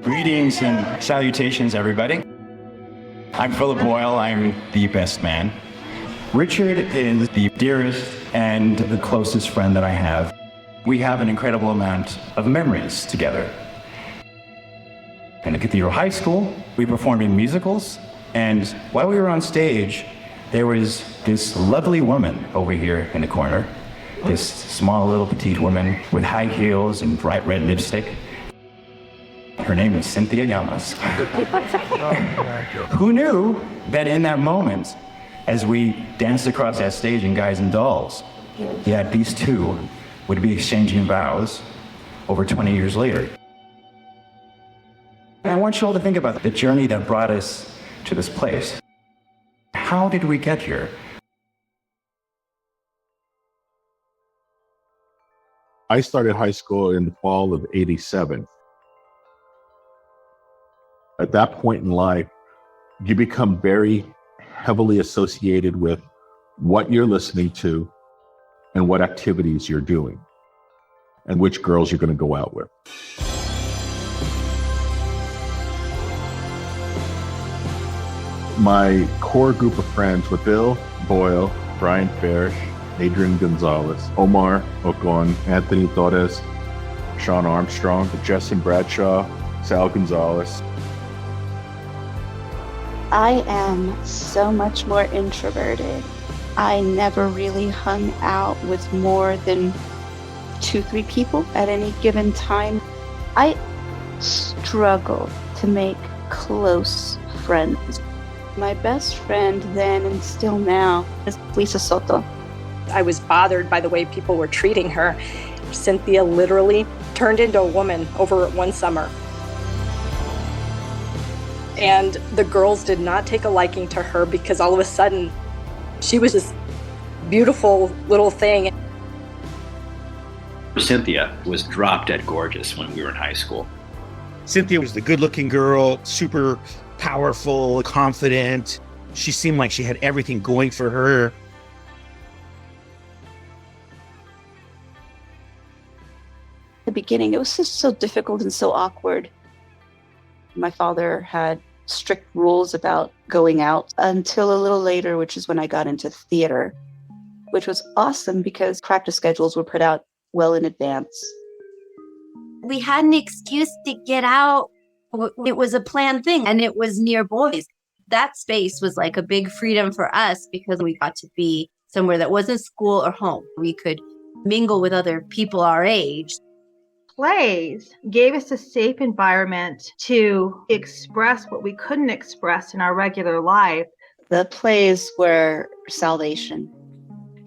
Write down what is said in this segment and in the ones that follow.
Greetings and salutations, everybody. I'm Philip Boyle. I'm the best man. Richard is the dearest and the closest friend that I have. We have an incredible amount of memories together. In Cathedral High School, we performed in musicals, and while we were on stage, there was this lovely woman over here in the corner, this small little petite woman with high heels and bright red lipstick. Her name was Cynthia Llamas. Who knew that in that moment, as we danced across that stage in Guys and Dolls, that these two would be exchanging vows over 20 years later. And I want you all to think about the journey that brought us to this place. How did we get here? I started high school in the fall of '87. At that point in life, you become very heavily associated with what you're listening to and what activities you're doing and which girls you're going to go out with. My core group of friends were Bill Boyle, Brian Farish, Adrian Gonzalez, Omar Ocon, Anthony Torres, Sean Armstrong, Justin Bradshaw, Sal Gonzalez. I am so much more introverted. I never really hung out with more than 2-3 people at any given time. I struggle to make close friends. My best friend then and still now is Lisa Soto. I was bothered by the way people were treating her. Cynthia literally turned into a woman over one summer. And the girls did not take a liking to her because all of a sudden she was this beautiful little thing. Cynthia was drop dead gorgeous when we were in high school. Cynthia was the good-looking girl, super powerful, confident. She seemed like she had everything going for her. At the beginning, it was just so difficult and so awkward. My father had strict rules about going out until a little later, which is when I got into theater, which was awesome because practice schedules were put out well in advance. We had an excuse to get out. It was a planned thing, and it was near boys. That space was like a big freedom for us because we got to be somewhere that wasn't school or home. We could mingle with other people our age. Plays gave us a safe environment to express what we couldn't express in our regular life. The plays were salvation.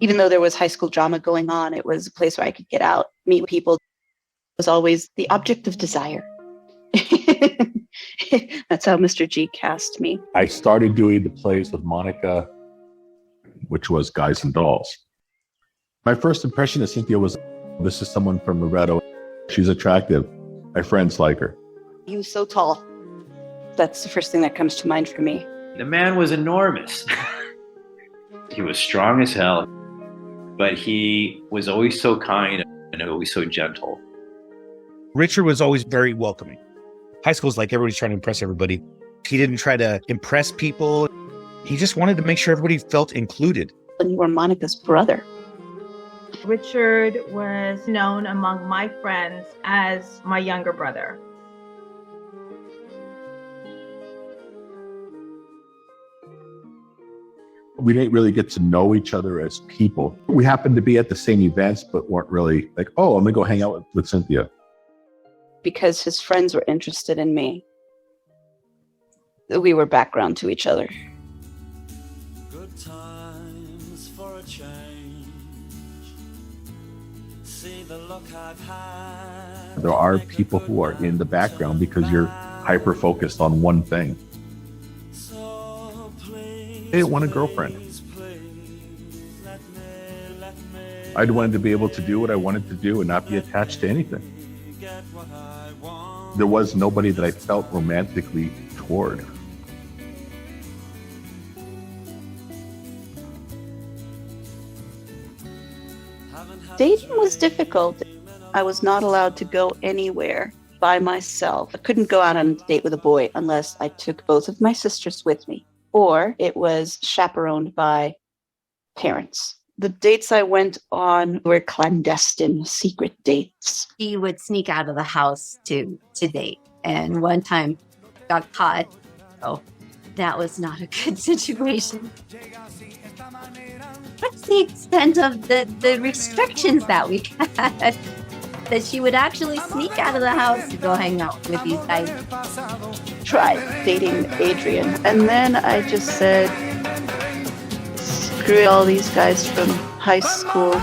Even though there was high school drama going on, it was a place where I could get out, meet people. It was always the object of desire. That's how Mr. G cast me. I started doing the plays with Monica, which was Guys and Dolls. My first impression of Cynthia was, this is someone from Loretto. She's attractive. My friends like her. He was so tall. That's the first thing that comes to mind for me. The man was enormous. He was strong as hell, but he was always so kind and always so gentle. Richard was always very welcoming. High school is like everybody's trying to impress everybody. He didn't try to impress people. He just wanted to make sure everybody felt included. And you were Monica's brother. Richard was known among my friends as my younger brother. We didn't really get to know each other as people. We happened to be at the same events, but weren't really like, oh, I'm going to go hang out with Cynthia. Because his friends were interested in me. We were background to each other. Good times for a change. See the look I've had. There are people who are in the background because you're hyper-focused on one thing. So please, I didn't want a girlfriend. let me I wanted to be able to do what I wanted to do and not be attached to anything. get what I want. There was nobody that I felt romantically toward. Dating was difficult. I was not allowed to go anywhere by myself. I couldn't go out on a date with a boy unless I took both of my sisters with me, or it was chaperoned by parents. The dates I went on were clandestine, secret dates. He would sneak out of the house to date. And one time got caught. Oh, that was not a good situation. What's the extent of the restrictions that we had? That she would actually sneak out of the house to go hang out with these guys. Tried dating Adrian. And then I just said, screw all these guys from high school.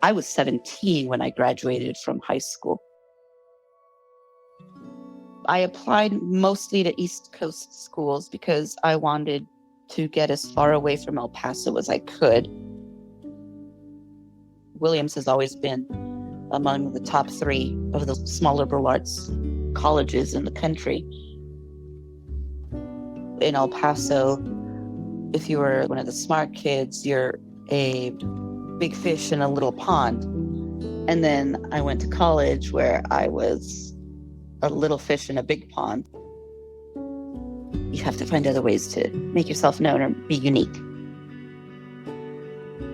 I was 17 when I graduated from high school. I applied mostly to East Coast schools because I wanted to get as far away from El Paso as I could. Williams has always been among the top 3 of the small liberal arts colleges in the country. In El Paso, if you were one of the smart kids, you're a big fish in a little pond. And then I went to college where I was a little fish in a big pond. You have to find other ways to make yourself known or be unique.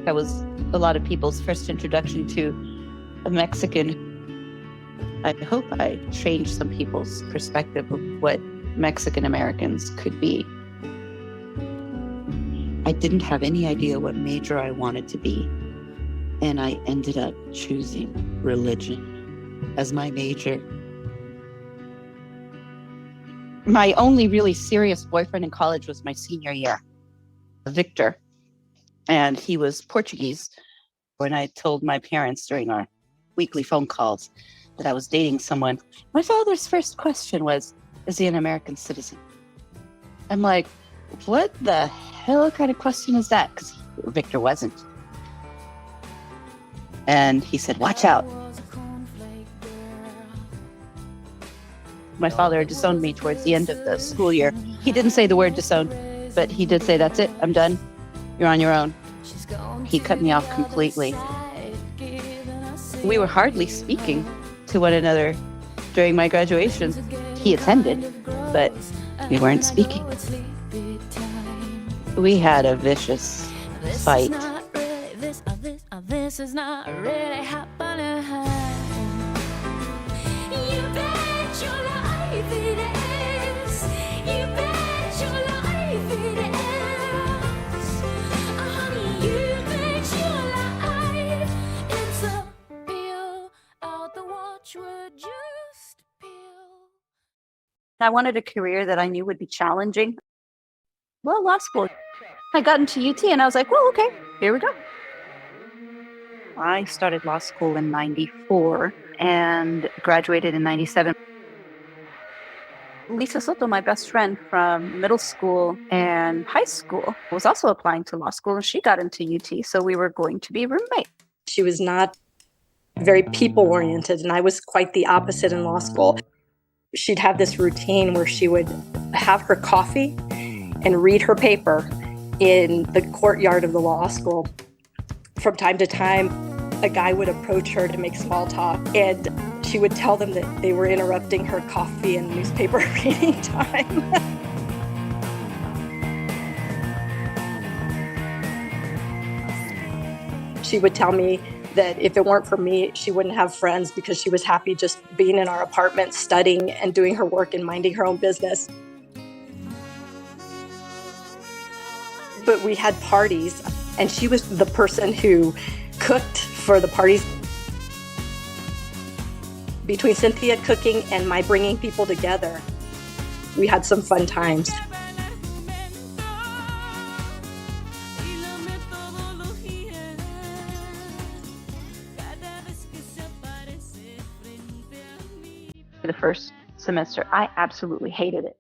That was a lot of people's first introduction to a Mexican. I hope I changed some people's perspective of what Mexican Americans could be. I didn't have any idea what major I wanted to be, and I ended up choosing religion as my major. My only really serious boyfriend in college was my senior year, Victor, and he was Portuguese. When I told my parents during our weekly phone calls that I was dating someone, my father's first question was, is he an American citizen? I'm like, what the hell kind of question is that? Because Victor wasn't. And he said, watch out. My father disowned me towards the end of the school year. He didn't say the word disowned, but he did say, that's it, I'm done. You're on your own. He cut me off completely. We were hardly speaking to one another during my graduation. He attended, but we weren't speaking. We had a vicious fight. This is not really happening. You bet your life it is. You bet your life it is. Honey, you bet your life it's a peel out the watch would just peel. I wanted a career that I knew would be challenging. Well, law school. I got into UT and I was like, well, okay, here we go. I started law school in 94 and graduated in 97. Lisa Soto, my best friend from middle school and high school, was also applying to law school and she got into UT, so we were going to be roommates. She was not very people-oriented, and I was quite the opposite in law school. She'd have this routine where she would have her coffee and read her paper in the courtyard of the law school. From time to time, a guy would approach her to make small talk, and she would tell them that they were interrupting her coffee and newspaper reading time. She would tell me that if it weren't for me, she wouldn't have friends because she was happy just being in our apartment, studying and doing her work and minding her own business. But we had parties, and she was the person who cooked for the parties. Between Cynthia cooking and my bringing people together, we had some fun times. The first semester, I absolutely hated it.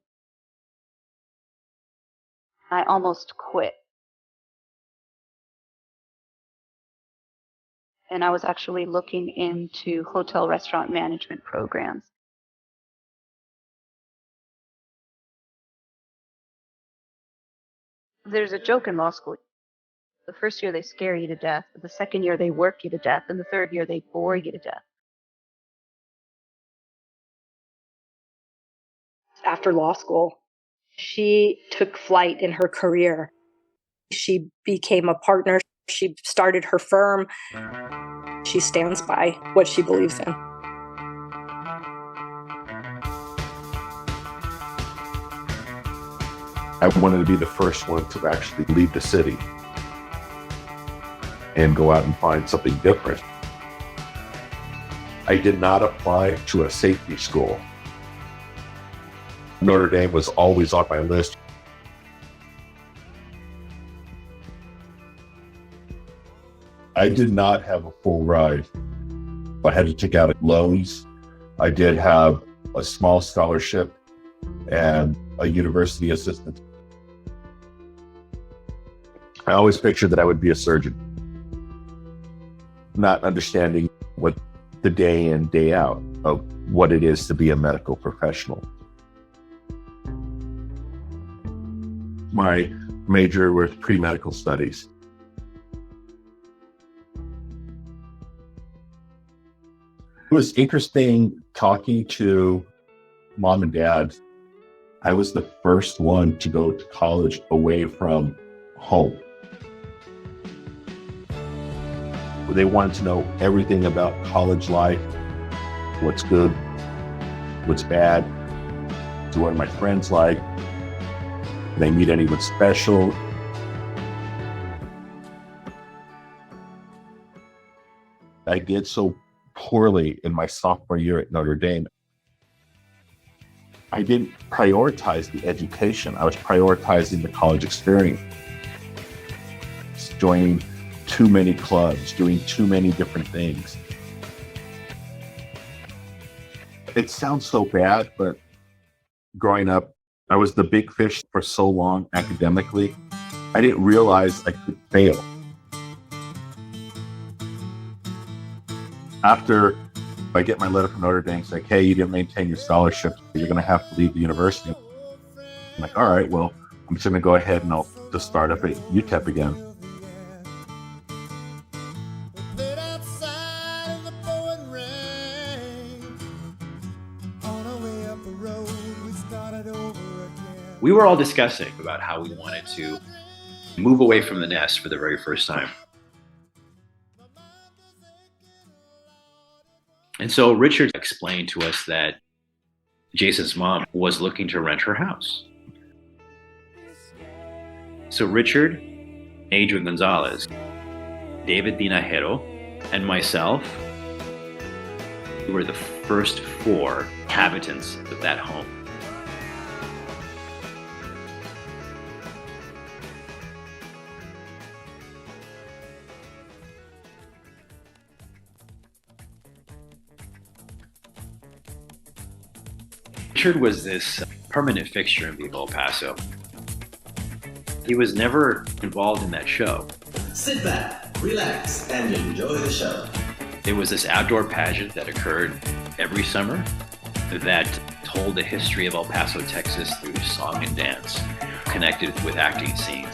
I almost quit. and I was actually looking into hotel restaurant management programs. There's a joke in law school. The first year they scare you to death, the second year they work you to death, and the third year they bore you to death. After law school, she took flight in her career. She became a partner. She started her firm. She stands by what she believes in. I wanted to be the first one to actually leave the city and go out and find something different. I did not apply to a safety school. Notre Dame was always on my list. I did not have a full ride. I had to take out loans. I did have a small scholarship and a university assistant. I always pictured that I would be a surgeon, not understanding what the day in, day out of what it is to be a medical professional. My major was pre-medical studies. It was interesting talking to mom and dad. I was the first one to go to college away from home. They wanted to know everything about college life, what's good, what's bad, what are my friends like, did they meet anyone special? I did so poorly in my sophomore year at Notre Dame. I didn't prioritize the education. I was prioritizing the college experience. Joining too many clubs, doing too many different things. It sounds so bad, but growing up, I was the big fish for so long academically. I didn't realize I could fail. After I get my letter from Notre Dame saying, hey, you didn't maintain your scholarship, you're going to have to leave the university. I'm like, all right, well, I'm just going to go ahead and I'll just start up at UTEP again. We were all discussing about how we wanted to move away from the nest for the very first time. And so Richard explained to us that Jason's mom was looking to rent her house. So Richard, Adrian Gonzalez, David Dinajero, and myself, we were the first 4 inhabitants of that home. Richard was this permanent fixture in Viva El Paso. He was never involved in that show. Sit back, relax, and enjoy the show. It was this outdoor pageant that occurred every summer that told the history of El Paso, Texas through song and dance, connected with acting scenes.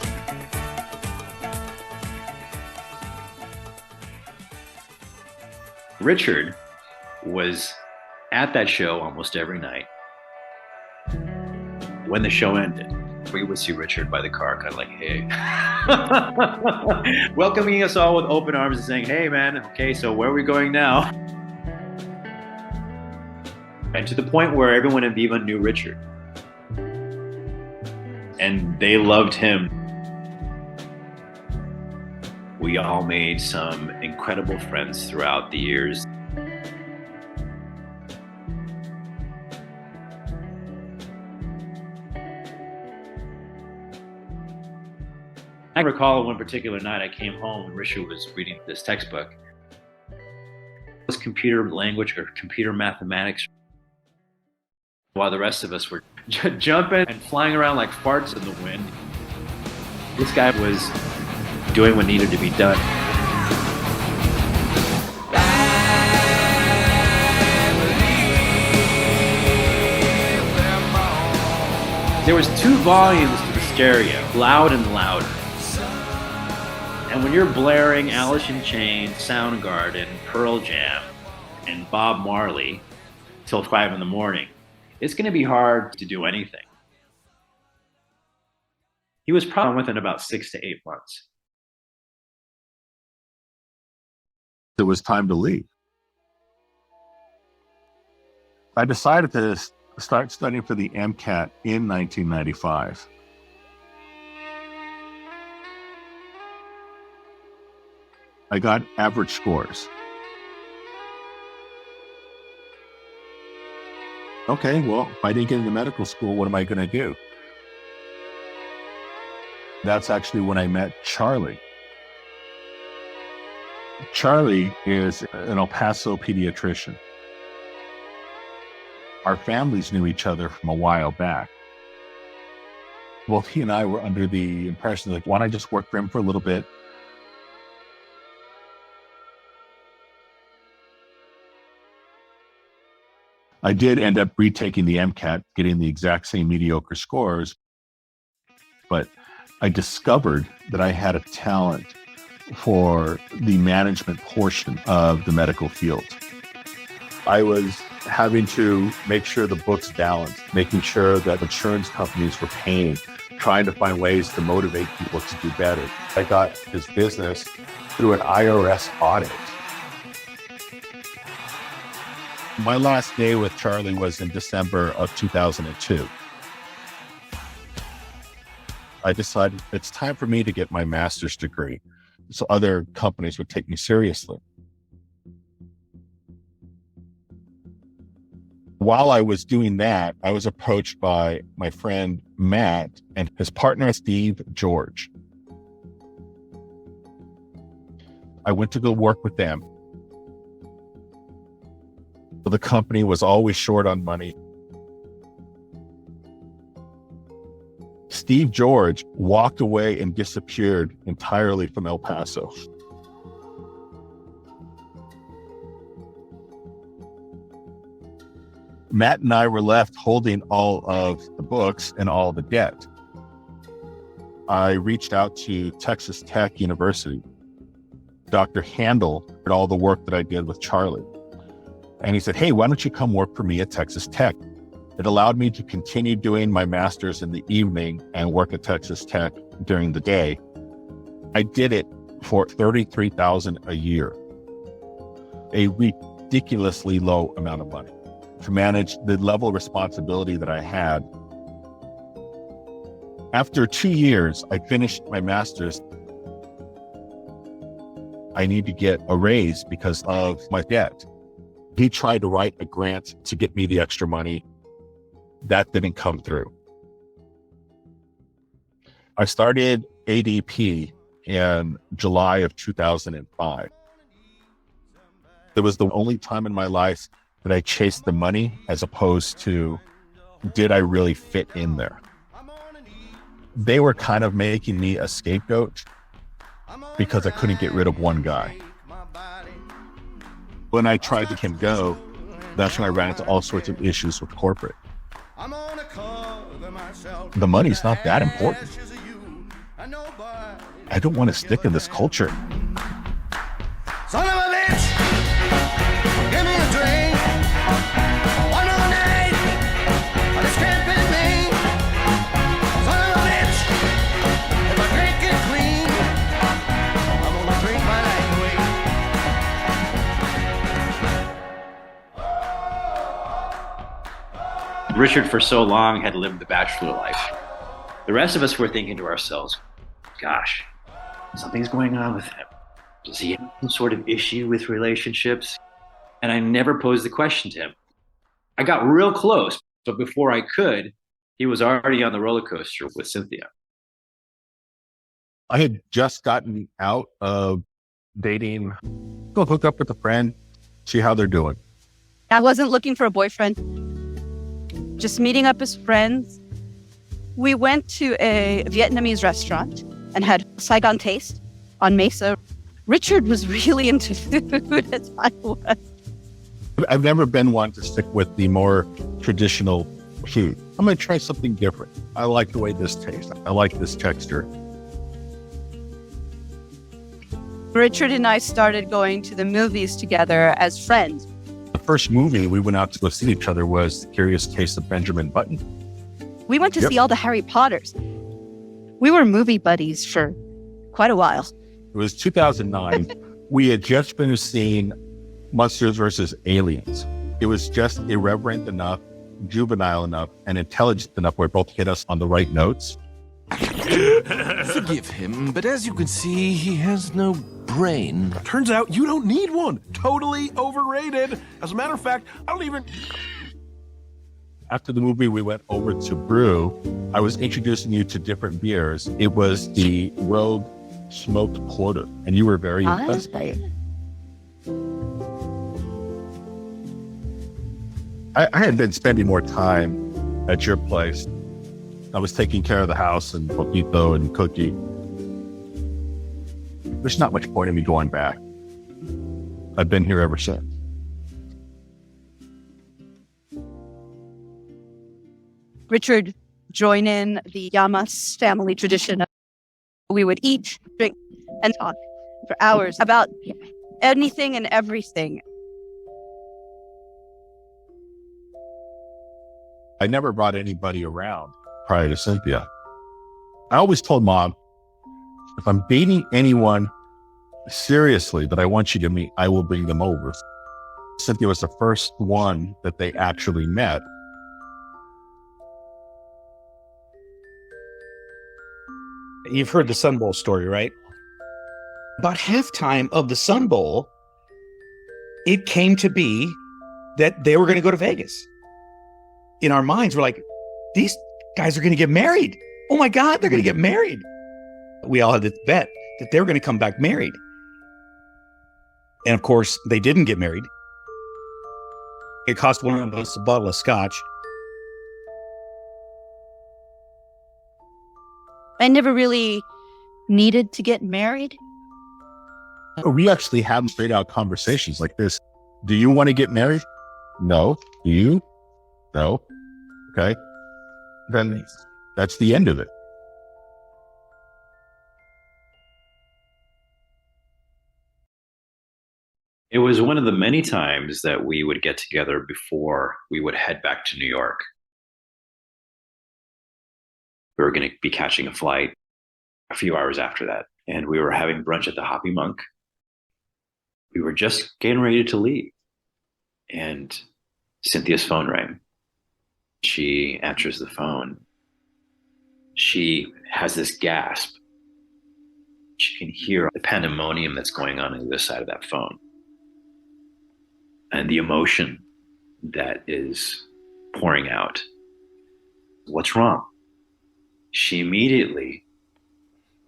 Richard was at that show almost every night. When the show ended, we would see Richard by the car, kind of like, hey, welcoming us all with open arms and saying, hey man, okay, so where are we going now? And to the point where everyone in Viva knew Richard. And they loved him. We all made some incredible friends throughout the years. I recall one particular night I came home and Richard was reading this textbook. It was computer language or computer mathematics, while the rest of us were jumping and flying around like farts in the wind. This guy was doing what needed to be done. There was 2 volumes to the stereo, loud and louder. And when you're blaring Alice in Chains, Soundgarden, Pearl Jam, and Bob Marley till 5 in the morning, it's going to be hard to do anything. He was probably within about 6 to 8 months. It was time to leave. I decided to start studying for the MCAT in 1995. I got average scores. Okay, well, if I didn't get into medical school, what am I going to do? That's actually when I met Charlie. Charlie is an El Paso pediatrician. Our families knew each other from a while back. Both he and I were under the impression why don't I just work for him for a little bit? I did end up retaking the MCAT, getting the exact same mediocre scores, but I discovered that I had a talent for the management portion of the medical field. I was having to make sure the books balanced, making sure that insurance companies were paying, trying to find ways to motivate people to do better. I got his business through an IRS audit. My last day with Charlie was in December of 2002. I decided it's time for me to get my master's degree so other companies would take me seriously. While I was doing that, I was approached by my friend Matt and his partner, Steve George. I went to go work with them. The company was always short on money. Steve George walked away and disappeared entirely from El Paso. Matt and I were left holding all of the books and all the debt. I reached out to Texas Tech University. Dr. Handel did all the work that I did with Charlie. And he said, hey, why don't you come work for me at Texas Tech? It allowed me to continue doing my master's in the evening and work at Texas Tech during the day. I did it for $33,000 a year, a ridiculously low amount of money to manage the level of responsibility that I had. After 2 years, I finished my master's. I need to get a raise because of my debt. He tried to write a grant to get me the extra money. That didn't come through. I started ADP in July of 2005. It was the only time in my life that I chased the money as opposed to, did I really fit in there? They were kind of making me a scapegoat because I couldn't get rid of one guy. When I tried to let him go, that's when I ran into all sorts of issues with corporate. The money's not that important. I don't want to stick in this culture. Son of a bitch, give me a drink. One more night, on this camping thing. Son of a bitch, if I drink it clean, I'm gonna drink my life away. Richard, for so long, had lived the bachelor life. The rest of us were thinking to ourselves, gosh, something's going on with him. Does he have some sort of issue with relationships? And I never posed the question to him. I got real close, but before I could, he was already on the roller coaster with Cynthia. I had just gotten out of dating, go hook up with a friend, see how they're doing. I wasn't looking for a boyfriend, just meeting up as friends. We went to a Vietnamese restaurant and had Saigon Taste on Mesa. Richard was really into food as I was. I've never been one to stick with the more traditional food. I'm going to try something different. I like the way this tastes. I like this texture. Richard and I started going to the movies together as friends. The first movie we went out to go see each other was The Curious Case of Benjamin Button. We went to Yep. see all the Harry Potters. We were movie buddies for quite a while. It was 2009. We had just finished seeing Monsters vs. Aliens. It was just irreverent enough, juvenile enough, and intelligent enough where it both hit us on the right notes. Forgive him, but as you can see, he has no brain. Turns out you don't need one. Totally overrated. As a matter of fact, I don't even... After the movie, we went over to brew. I was introducing you to different beers. It was the Rogue Smoked Porter, and you were very impressed by it. I had been spending more time at your place. I was taking care of the house and Poquito and Cookie. There's not much point in me going back. I've been here ever since. Richard joined in the Llamas family tradition. We would eat, drink, and talk for hours about anything and everything. I never brought anybody around prior to Cynthia. I always told Mom, if I'm dating anyone seriously that I want you to meet, I will bring them over. Cynthia was the first one that they actually met. You've heard the Sun Bowl story, right? About halftime of the Sun Bowl, it came to be that they were going to go to Vegas. In our minds, we're like, these guys are going to get married. Oh my God, they're going to get married. We all had this bet that they were going to come back married. And of course, they didn't get married. It cost one of us a bottle of scotch. I never really needed to get married. We actually had straight out conversations like this. Do you want to get married? No. Do you? No. Okay. Then that's the end of it. It was one of the many times that we would get together before we would head back to New York. We were going to be catching a flight a few hours after that, and we were having brunch at the Hoppy Monk. We were just getting ready to leave, and Cynthia's phone rang. She answers the phone. She has this gasp. She can hear the pandemonium that's going on the other side of that phone, and the emotion that is pouring out. What's wrong? She immediately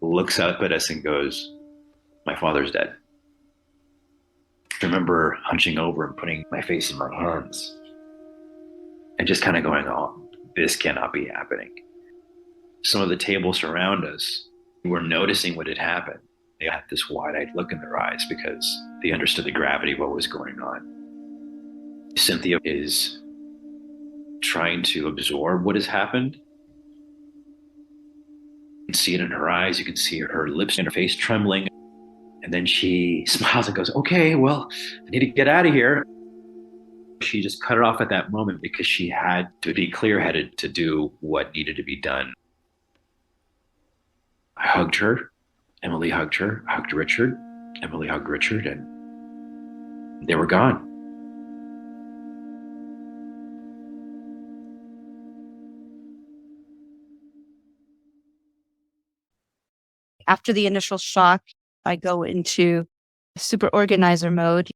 looks up at us and goes, my father's dead. I remember hunching over and putting my face in my hands and just kind of going, oh, this cannot be happening. Some of the tables around us were noticing what had happened. They had this wide-eyed look in their eyes because they understood the gravity of what was going on. Cynthia is trying to absorb what has happened. You can see it in her eyes. You can see her lips and her face trembling. And then she smiles and goes, okay, well, I need to get out of here. She just cut it off at that moment because she had to be clear-headed to do what needed to be done. I hugged her. Emily hugged her. I hugged Richard. Emily hugged Richard, and they were gone. After the initial shock, I go into super organizer mode.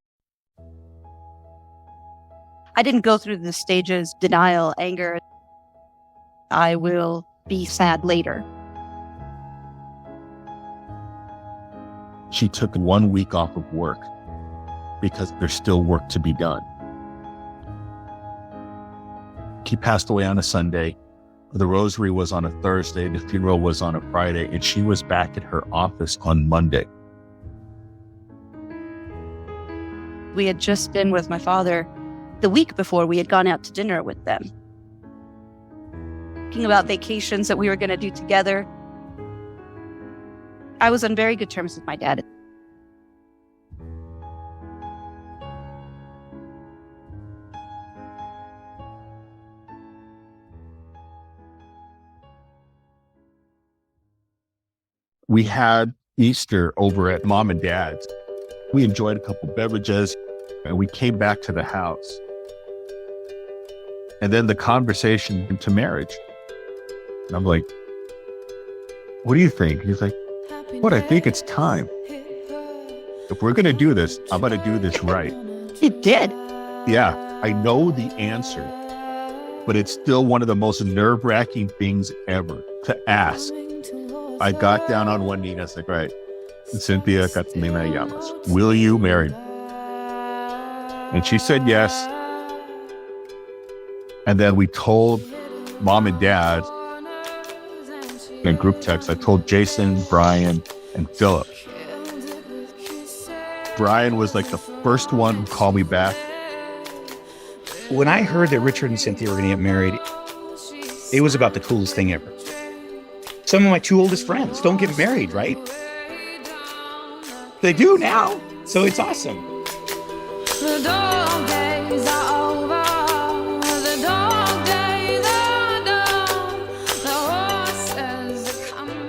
I didn't go through the stages, denial, anger. I will be sad later. She took 1 week off of work because there's still work to be done. She passed away on a Sunday. The rosary was on a Thursday. The funeral was on a Friday, and she was back at her office on Monday. We had just been with my father the week before. We had gone out to dinner with them. thinking about vacations that we were going to do together. I was on very good terms with my dad. We had Easter over at Mom and Dad's. We enjoyed a couple beverages and we came back to the house. And then the conversation into marriage. And I'm like, what do you think? He's like, what? I think it's time. If we're going to do this, I'm going to do this right. It did. Yeah, I know the answer, but it's still one of the most nerve-wracking things ever to ask. I got down on one knee and I was like, right, Cynthia, Catalina Llamas, will you marry me? And she said yes. And then we told Mom and Dad in group text. I told Jason, Brian, and Philip. Brian was like the first one who called me back. When I heard that Richard and Cynthia were going to get married, it was about the coolest thing ever. Some of my two oldest friends don't get married, right? They do now, so it's awesome. The dog days are over. The dog days are done. The horses are coming.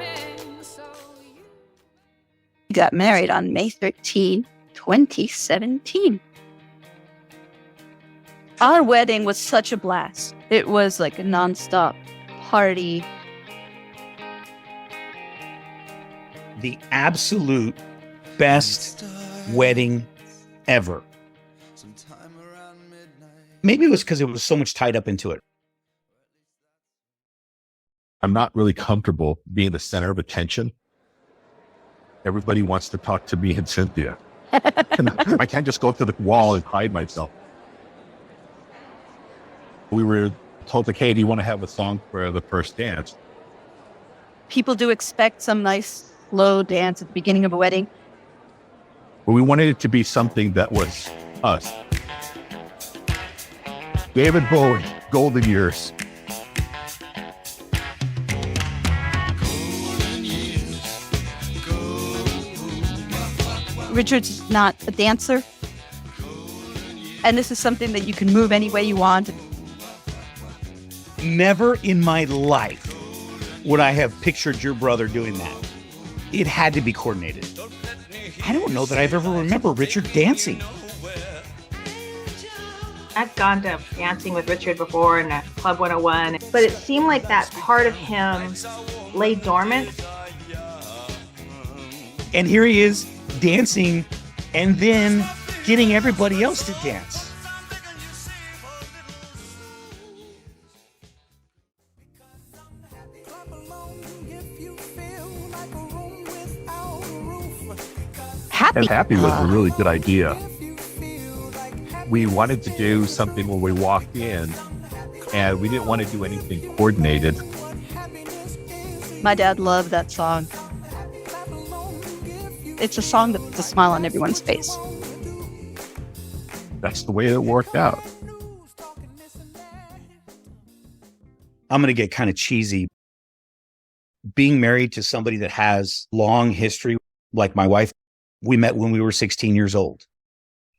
We got married on May 13, 2017. Our wedding was such a blast. It was like a nonstop party. The absolute best wedding ever. Maybe it was because it was so much tied up into it. I'm not really comfortable being the center of attention. Everybody wants to talk to me and Cynthia. I can't just go to the wall and hide myself. We were told, like, hey, do you want to have a song for the first dance? People do expect some nice slow dance at the beginning of a wedding. But we wanted it to be something that was us. David Bowie, Golden Years. Richard's not a dancer. And this is something that you can move any way you want. Never in my life would I have pictured your brother doing that. It had to be coordinated. I don't know that I've ever remember Richard dancing. I've gone to dancing with Richard before in a Club 101, but it seemed like that part of him lay dormant. And here he is dancing and then getting everybody else to dance. And Happy was a really good idea. We wanted to do something when we walked in, and we didn't want to do anything coordinated. My dad loved that song. It's a song that puts a smile on everyone's face. That's the way it worked out. I'm going to get kind of cheesy. Being married to somebody that has long history, like my wife, we met when we were 16 years old.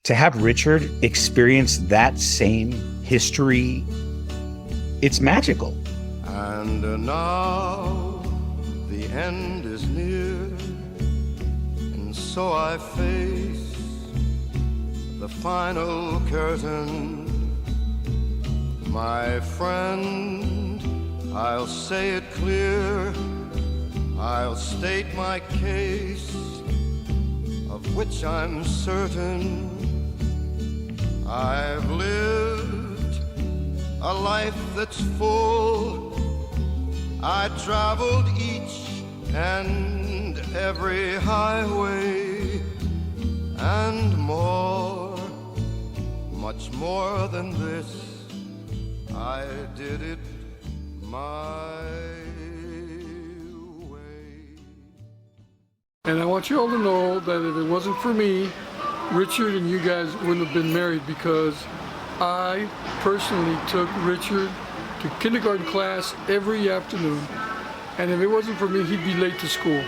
To have Richard experience that same history, it's magical. And now the end is near, and so I face the final curtain. My friend, I'll say it clear, I'll state my case, of which I'm certain. I've lived a life that's full. I traveled each and every highway, and more, much more than this. I did it my way. And I want you all to know that if it wasn't for me, Richard and you guys wouldn't have been married, because I personally took Richard to kindergarten class every afternoon. And if it wasn't for me, he'd be late to school.